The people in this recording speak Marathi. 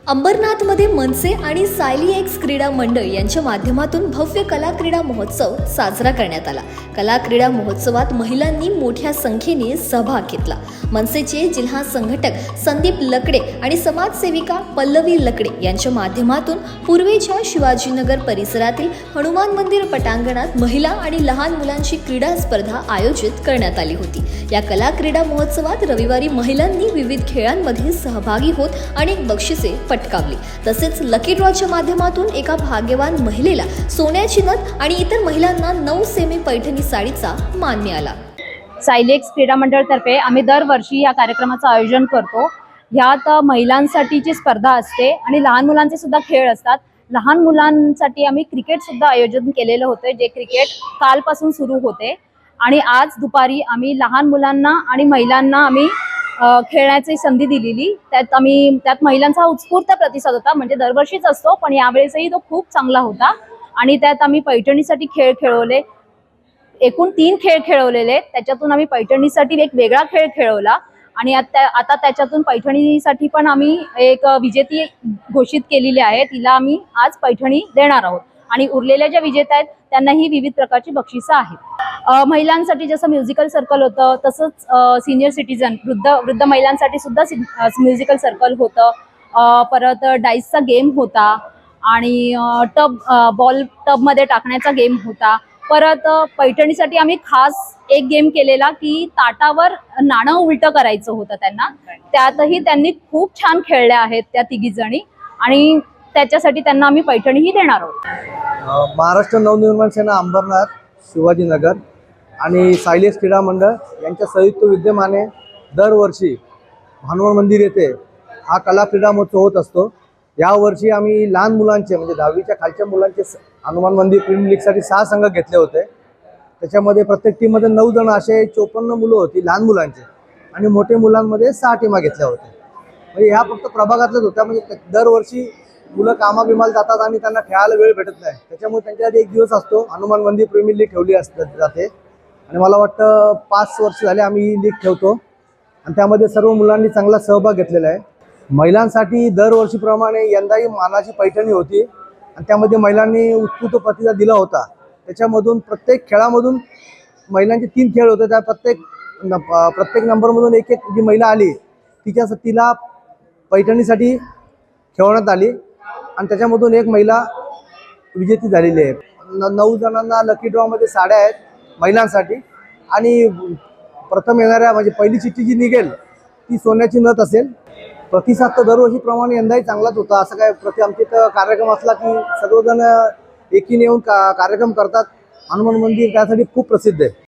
अंबरनाथमध्ये मनसे आणि सायली एक्स क्रीडा मंडळ यांच्या माध्यमातून भव्य कला क्रीडा महोत्सव साजरा करण्यात आला। कला क्रीडा महोत्सवात महिलांनी मोठ्या संख्येने सहभाग घेतला। मनसेचे जिल्हा संघटक संदीप लकडे आणि समाजसेविका पल्लवी लकडे यांच्या माध्यमातून पूर्वेच्या शिवाजीनगर परिसरातील हनुमान मंदिर पटांगणात महिला आणि लहान मुलांची क्रीडा स्पर्धा आयोजित करण्यात आली होती। या कला क्रीडा महोत्सवात रविवारी महिलांनी विविध खेळांमध्ये सहभागी होत अनेक बक्षिसे पटकावली। तसेच लकी ड्रॉच्या माध्यमातून एका भाग्यवान महिलेला सोन्याची नथ आणि इतर महिलांना 9 सेमी पैठणी साडीचा मान मिळाला। सायली एक्स क्रीडा मंडळातर्फे आम्ही दरवर्षी या कार्यक्रमाचं आयोजन करतो। ह्यात महिलांसाठीची स्पर्धा असते आणि लहान मुलांचे सुद्धा खेळ असतात। लहान मुलांसाठी आम्ही क्रिकेट सुद्धा आयोजन केलेलं होतं, जे क्रिकेट कालपासून सुरू होते आणि आज दुपारी आम्ही लहान मुलांना आणि महिलांना आम्ही खेळण्याची संधी दिलेली। त्यात महिलांचा उत्स्फूर्त प्रतिसाद होता, म्हणजे दरवर्षीच असतो पण यावेळेसही तो खूप चांगला होता। आणि त्यात आम्ही पैठणीसाठी खेळ खेळवले, एकूण 3 खेळ खेळवलेले। त्याच्यातून आम्ही पैठणीसाठी एक वेगळा खेळ खेळवला आणि आता त्याच्यातून पैठणीसाठी पण आम्ही एक विजेती घोषित केलेली आहे, तिला आम्ही आज पैठणी देणार आहोत। आणि उरलेल्या ज्या विजेत्या आहेत त्यांनाही विविध प्रकारची बक्षिसं आहेत। महिलांसाठी जसं म्युझिकल सर्कल होतं तसंच सिनियर सिटीजन वृद्ध महिलांसाठी सुद्धा म्युझिकल सर्कल होतं। परत डाईसचा गेम होता आणि बॉल टबमध्ये टाकण्याचा गेम होता। परत पैठणीसाठी आम्ही खास एक गेम केलेला की ताटावर नाणं उलटं करायचं होतं त्यांना, त्यातही त्यांनी खूप छान खेळल्या आहेत त्या तिघी जणी आणि त्याच्यासाठी त्यांना आम्ही पैठणीही देणार आहोत। महाराष्ट्र नवनिर्माण सेना अंबरनाथ शिवाजीनगर आणि सायली एक्स क्रीडा मंडळ यांच्या संयुक्त विद्यमाने दरवर्षी हनुमान मंदिर येथे हा कला क्रीडा महोत्सव होत असतो। यावर्षी आम्ही लहान मुलांचे म्हणजे 10वीच्या खालच्या मुलांचे हनुमान मंदिर प्रीमियर लीगसाठी 6 संघ घेतले होते। त्याच्यामध्ये प्रत्येक टीममध्ये 9 जण असे 54 मुलं होती लहान मुलांचे आणि मोठे मुलांमध्ये 6 टीमा घेतल्या होत्या। म्हणजे ह्या फक्त प्रभागातल्याच होत्या, म्हणजे दरवर्षी मुलं कामाबिमाला जातात आणि त्यांना खेळायला वेळ भेटत नाही, त्याच्यामुळे त्यांच्यासाठी एक दिवस असतो हनुमान मंदिर प्रीमियर लीग ठेवली जाते। आणि मला वाटतं 5 वर्ष झाले आम्ही ही लीग ठेवतो आणि त्यामध्ये सर्व मुलांनी चांगला सहभाग घेतलेला आहे। महिलांसाठी दरवर्षीप्रमाणे यंदाही मानाची पैठणी होती आणि त्यामध्ये महिलांनी उत्स्फूर्त प्रतिसाद दिला होता। त्याच्यामधून प्रत्येक खेळामधून महिलांचे 3 खेळ होते, त्या प्रत्येक नंबरमधून एक जी महिला आली तिला पैठणीसाठी खेळवण्यात आली आणि त्याच्यामधून एक महिला विजेती झालेली आहे। 9 जणांना लकी ड्रॉमध्ये साड्या आहेत महिलांसाठी आणि प्रथम येणाऱ्या म्हणजे पहिली चिठ्ठी जी निघेल ती सोन्याची नथ असेल। प्रतिसाद तर दरवर्षीप्रमाणे यंदाही चांगलाच होता। असं काय आमच्या कार्यक्रम असला की सर्वजण एकीने येऊन कार्यक्रम करतात। हनुमान मंदिर त्यासाठी खूप प्रसिद्ध आहे।